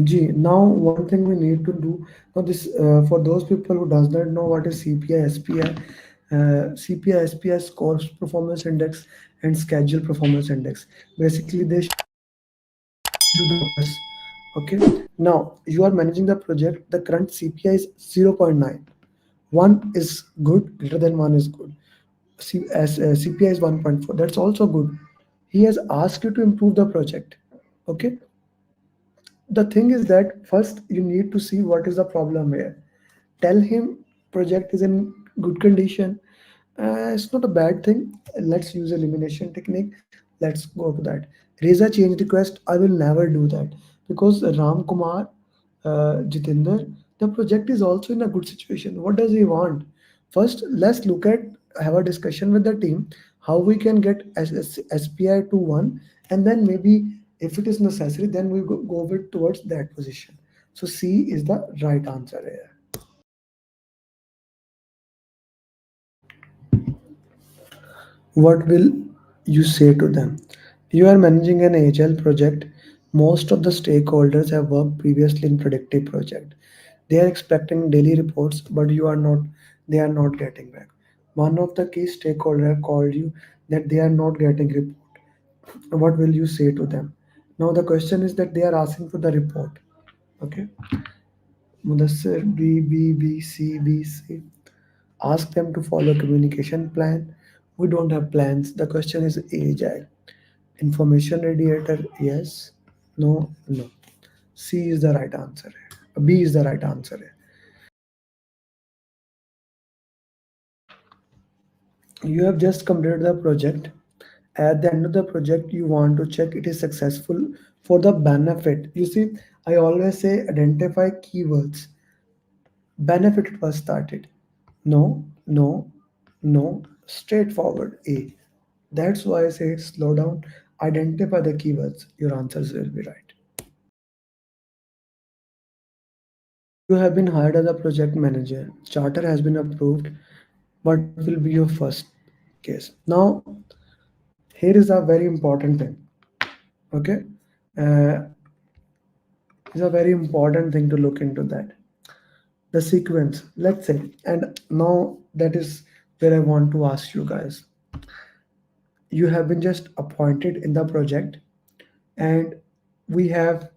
G. Now, one thing we need to do now this for those people who does not know what is CPI SPI. CPI SPI scores performance index and schedule performance index. Basically, they show the progress. Okay. Now you are managing the project. The current CPI is 0.9. One is good. Greater than one is good. CPI is 1.4. That's also good. He has asked you to improve the project. Okay. The thing is that first you need to see what is the problem here. Tell him project is in good condition. It's not a bad thing. Let's use elimination technique. Let's go to that. Raise a change request. I will never do that because Ram Kumar, Jitinder, the project is also in a good situation. What does he want? First, let's look at have a discussion with the team how we can get SPI to one, and then maybe if it is necessary, then we go with towards that position. So C is the right answer here. What will you say to them? You are managing an agile project. Most of the stakeholders have worked previously in predictive project. They are expecting daily reports, but you are not. They are not getting back. One of the key stakeholder have called you that they are not getting report. What will you say to them? Now the question is that they are asking for the report. Okay. Mudassir B. Ask them to follow communication plan. We don't have plans. The question is agile. Information radiator, yes. No, no. C is the right answer. B is the right answer. You have just completed the project. At the end of the project, you want to check it is successful for the benefit. You see, I always say identify keywords. Benefit was started. No, no, no. Straightforward. A. That's why I say slow down. Identify the keywords. Your answers will be right. You have been hired as a project manager. Charter has been approved. What will be your first case? Now, here is a very important thing. Okay, uh, it's a very important thing to look into that. The sequence, let's say, and now that is where I want to ask you guys. You have been just appointed in the project, and we have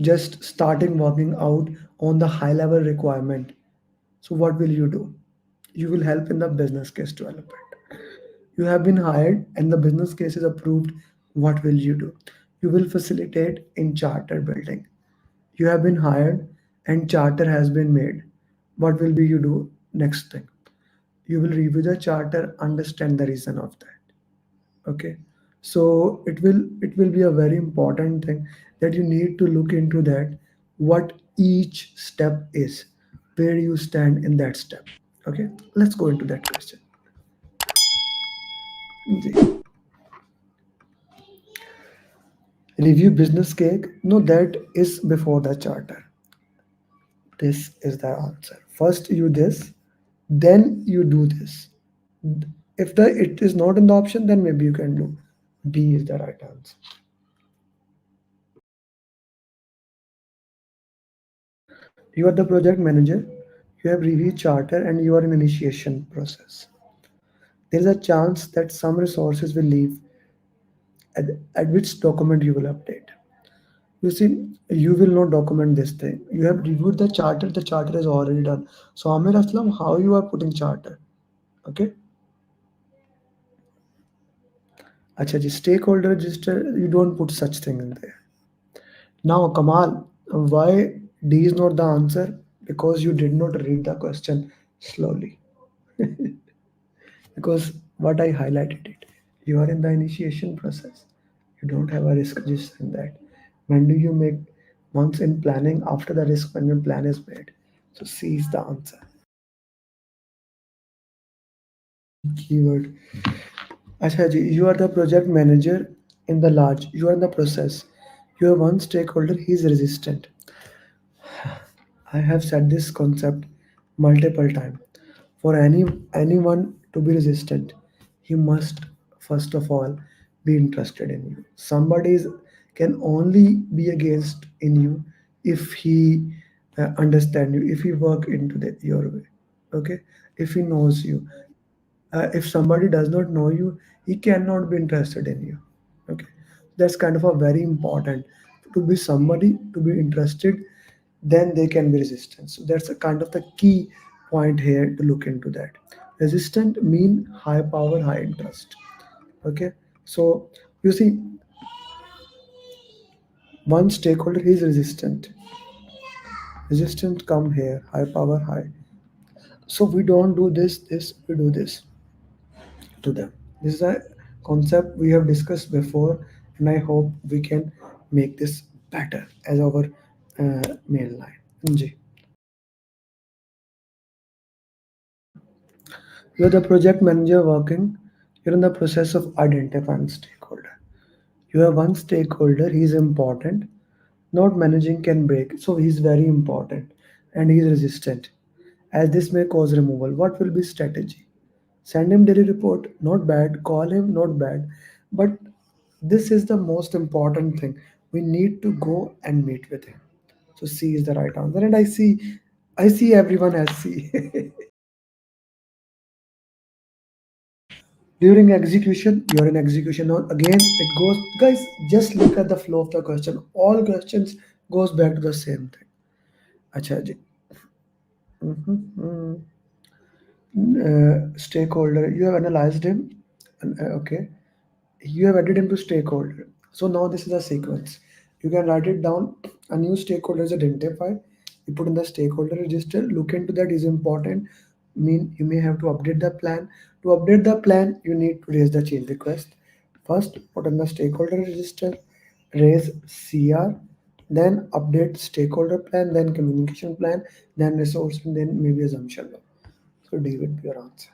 just starting working out on the high level requirement. So what will you do? You will help in the business case development. You have been hired and the business case is approved. What will you do? You will facilitate in charter building. You have been hired and charter has been made. What will be you do next thing? You will review the charter, understand the reason of that. Okay. So it will be a very important thing that you need to look into that what each step is, where you stand in that step. Okay, let's go into that question. Ji. Review business cake. No, that is before the charter. This is the answer. First you this, then you do this. If the it is not in the option, then maybe you can do. B is the right answer. You are the project manager. You have reviewed charter and you are in initiation process. There is a chance that some resources will leave. At which document you will update. You see, you will not document this thing. You have reviewed the charter is already done. So Amir Aslam, how you are putting charter? Okay. Acha ji, stakeholder register, you don't put such thing in there. Now, Kamal, why D is not the answer? Because you did not read the question slowly. Because what I highlighted it. You are in the initiation process. You don't have a risk register in that. When do you make once in planning after the risk when your plan is made? So C is the answer. Keyword. Acha ji, you are the project manager in the large. You are in the process. You have one stakeholder, he is resistant. I have said this concept multiple times. For anyone to be resistant, he must first of all be interested in you. Somebody is can only be against in you if he understand you, if he work into your way. Okay, if he knows you. If somebody does not know you, he cannot be interested in you. Okay, that's kind of a very important, to be somebody to be interested, then they can be resistant. So that's a kind of the key point here to look into that. Resistant mean high power, high interest. Okay, so you see, one stakeholder is resistant come here, high power, high. So we don't do this, we do this to them. This is a concept we have discussed before, and I hope we can make this better as our main line. Ji. You're the project manager working, you're in the process of identifying stakeholder. You have one stakeholder, he's important, not managing can break. So he's very important and he's resistant. As this may cause removal, what will be strategy? Send him daily report, not bad. Call him, not bad. But this is the most important thing. We need to go and meet with him. So C is the right answer. And I see everyone has C. During execution, you're in execution now. Again, it goes, guys, just look at the flow of the question. All questions goes back to the same thing. Acha ji. Mhm. Stakeholder, you have analyzed him. Okay. You have added him to stakeholder. So now this is a sequence. You can write it down. A new stakeholder is identified. You put in the stakeholder register. Look into that is important. Mean you may have to update the plan. To update the plan, you need to raise the change request. First, put in the stakeholder register, raise CR, then update stakeholder plan, then communication plan, then resource, and then maybe assumption. So D would be your answer.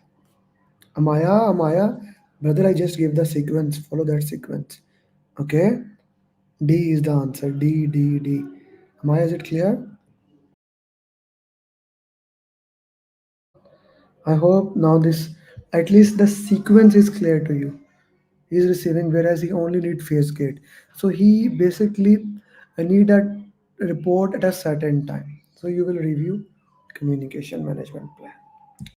Amaya, brother, I just gave the sequence. Follow that sequence. Okay? D is the answer. D, D, D. Amaya, is it clear? I hope now this, at least the sequence is clear to you. He is receiving, whereas he only need phase gate. So he basically need a report at a certain time. So you will review communication management plan.